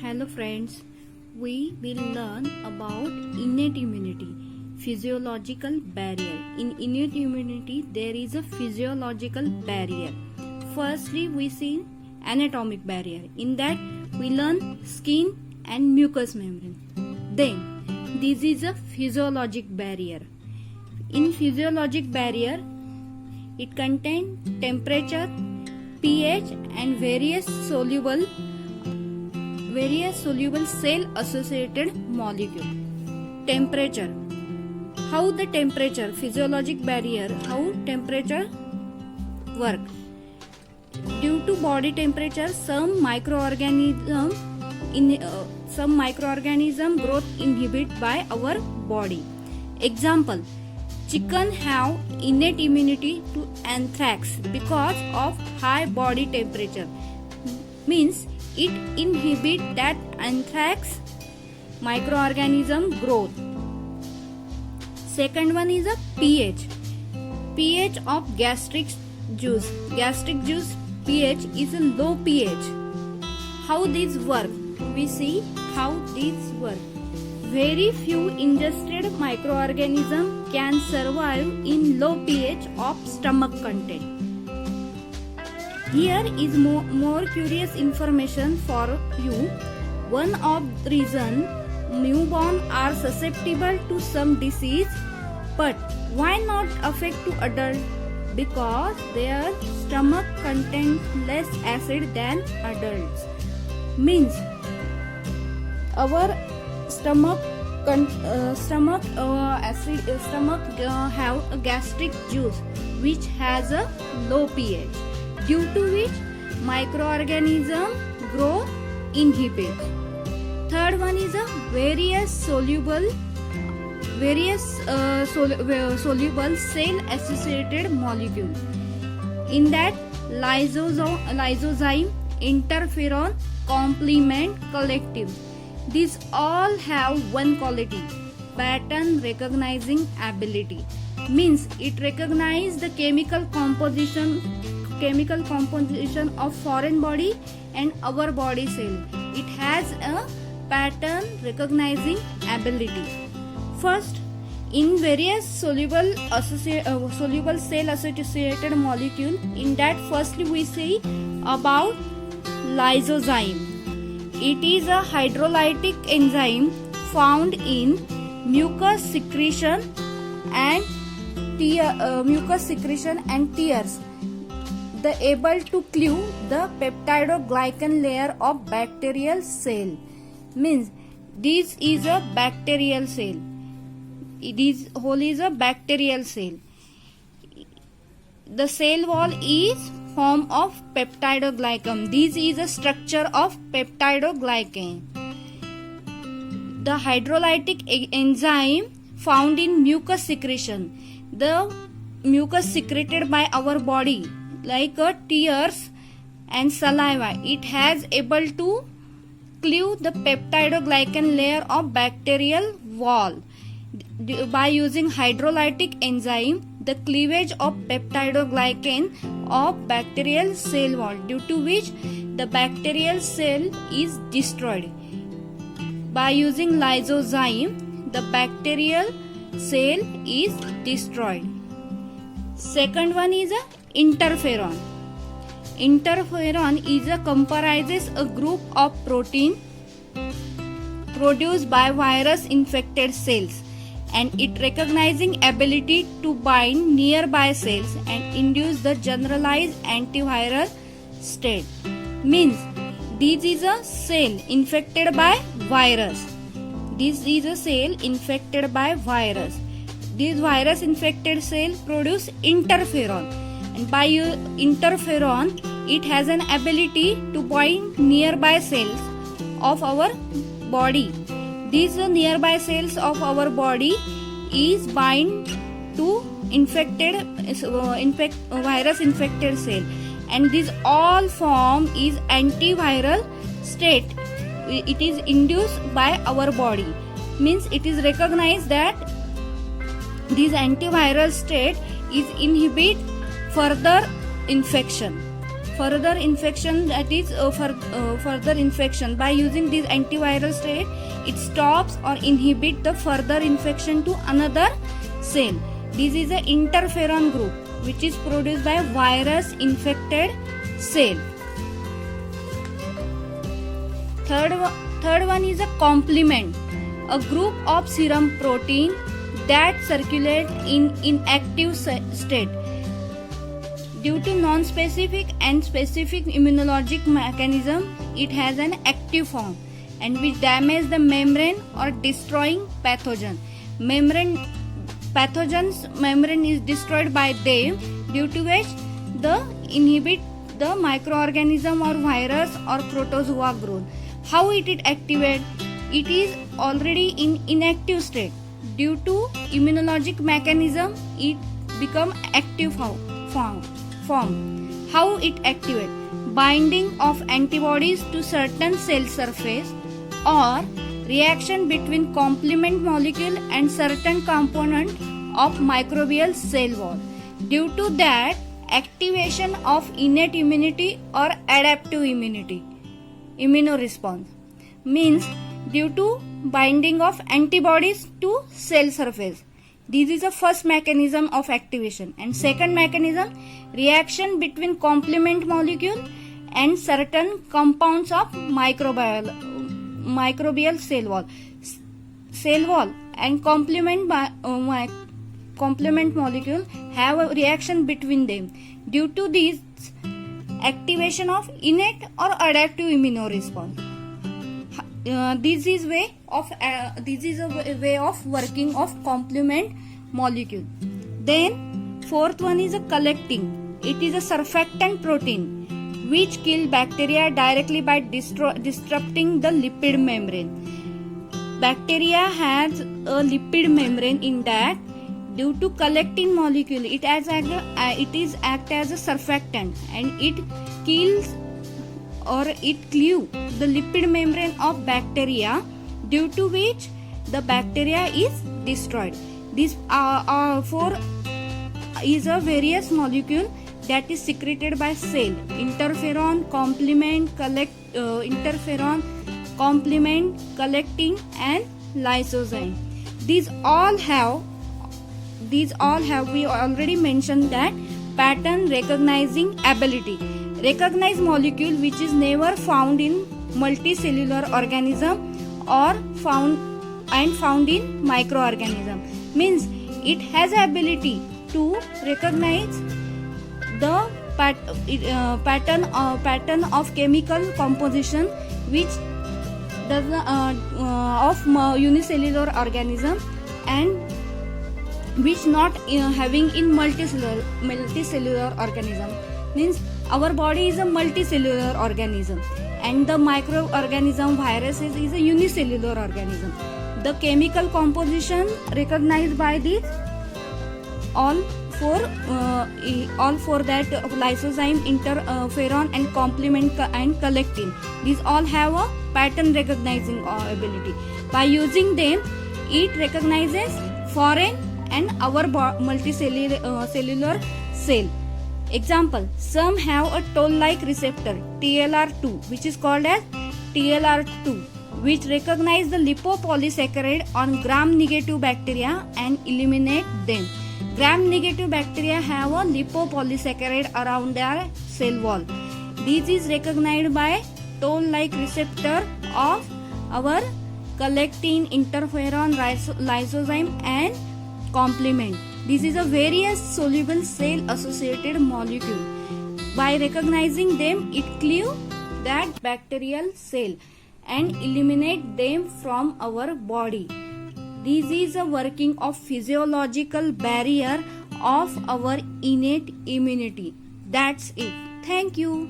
Hello friends, we will learn about innate immunity, physiological barrier. In innate immunity, there is a physiological barrier. Firstly, we see anatomic barrier. In that, we learn skin and mucous membrane. Then, this is a physiologic barrier. In physiologic barrier, it contains temperature, pH and various soluble cell associated molecule. Temperature. How the temperature, physiologic barrier, how temperature work? Due to body temperature, some microorganism growth inhibited by our body. Example: chicken have innate immunity to anthrax because of high body temperature. Means it inhibit that anthrax microorganism growth. Second one is a pH. pH of gastric juice. Gastric juice pH is a low pH. How this work? We see how this work. Very few ingested microorganisms can survive in low pH of stomach content. Here is more curious information for you. One of the reasons newborns are susceptible to some disease, but why not affect to adults? Because their stomach contains less acid than adults. Means our stomach have a gastric juice which has a low pH, due to which microorganism grow inhibit. Third one is a various soluble cell associated molecule. In that, lysozyme, interferon, complement, collective. These all have one quality: pattern recognizing ability. Means it recognizes the chemical composition of foreign body and our body cell. It has a pattern recognizing ability. First, in various soluble cell associated molecule, in that firstly we see about lysozyme. It is a hydrolytic enzyme found in mucus secretion and tears. The able to cleave the peptidoglycan layer of bacterial cell. Means this is a bacterial cell. This whole is a bacterial cell. The cell wall is form of peptidoglycan. This is a structure of peptidoglycan. The hydrolytic enzyme found in mucus secretion. The mucus secreted by our body, like tears and saliva, it has able to cleave the peptidoglycan layer of bacterial wall. By using hydrolytic enzyme, the cleavage of peptidoglycan of bacterial cell wall, due to which the bacterial cell is destroyed. By using lysozyme, the bacterial cell is destroyed. Second one is a interferon. Interferon comprises a group of protein produced by virus infected cells, and it recognizing ability to bind nearby cells and induce the generalized antiviral state. Means this is a cell infected by virus. This is a cell infected by virus. This virus infected cell produce interferon, and by interferon it has an ability to bind nearby cells of our body. These nearby cells of our body is bind to virus infected cell, and this all form is antiviral state. It is induced by our body. Means it is recognized that this antiviral state is inhibit further infection. further infection, that is further infection. By using this antiviral state, it stops or inhibit the further infection to another cell. This is an interferon group which is produced by virus infected cell. Third one is a complement, a group of serum protein that circulate in inactive state. Due to non-specific and specific immunologic mechanism, it has an active form and which damage the membrane or destroying pathogen. Membrane is destroyed by them, due to which the inhibit the microorganism or virus or protozoa growth. How it activate? It is already in inactive state. Due to immunologic mechanism, it become active form. How it activate? Binding of antibodies to certain cell surface or reaction between complement molecule and certain component of microbial cell wall. Due to that, activation of innate immunity or adaptive immunity, immunoresponse, means due to binding of antibodies to cell surface. This is the first mechanism of activation. And second mechanism, reaction between complement molecule and certain compounds of microbial cell wall. Cell wall and complement molecule have a reaction between them. Due to this, activation of innate or adaptive immunoresponse. This is a way of working of complement molecule. Then fourth one is a collecting. It is a surfactant protein which kill bacteria directly by disrupting the lipid membrane. Bacteria has a lipid membrane in that. Due to collecting molecule, it is act as a surfactant and it kills or it cleave the lipid membrane of bacteria, due to which the bacteria is destroyed. This four is a various molecule that is secreted by cell: interferon, complement, collecting, and lysozyme. These all have we already mentioned that pattern recognizing ability. Recognize molecule which is never found in multicellular organism or found in microorganism. Means it has ability to recognize the pattern of chemical composition which does of unicellular organism and which not having in multicellular organism. Means our body is a multicellular organism and the microorganism viruses is a unicellular organism. The chemical composition recognized by these all four that lysozyme, interferon and complement and collectin. These all have a pattern recognizing ability. By using them, it recognizes foreign and our multicellular cell. Example, some have a toll-like receptor TLR2 which is called as TLR2, which recognize the lipopolysaccharide on gram-negative bacteria and eliminate them. Gram-negative bacteria have a lipopolysaccharide around their cell wall. This is recognized by toll-like receptor of our collectin, interferon, lysozyme and complement. This is a various soluble cell associated molecule. By recognizing them, it cleave that bacterial cell and eliminate them from our body. This is a working of physiological barrier of our innate immunity. That's it. Thank you.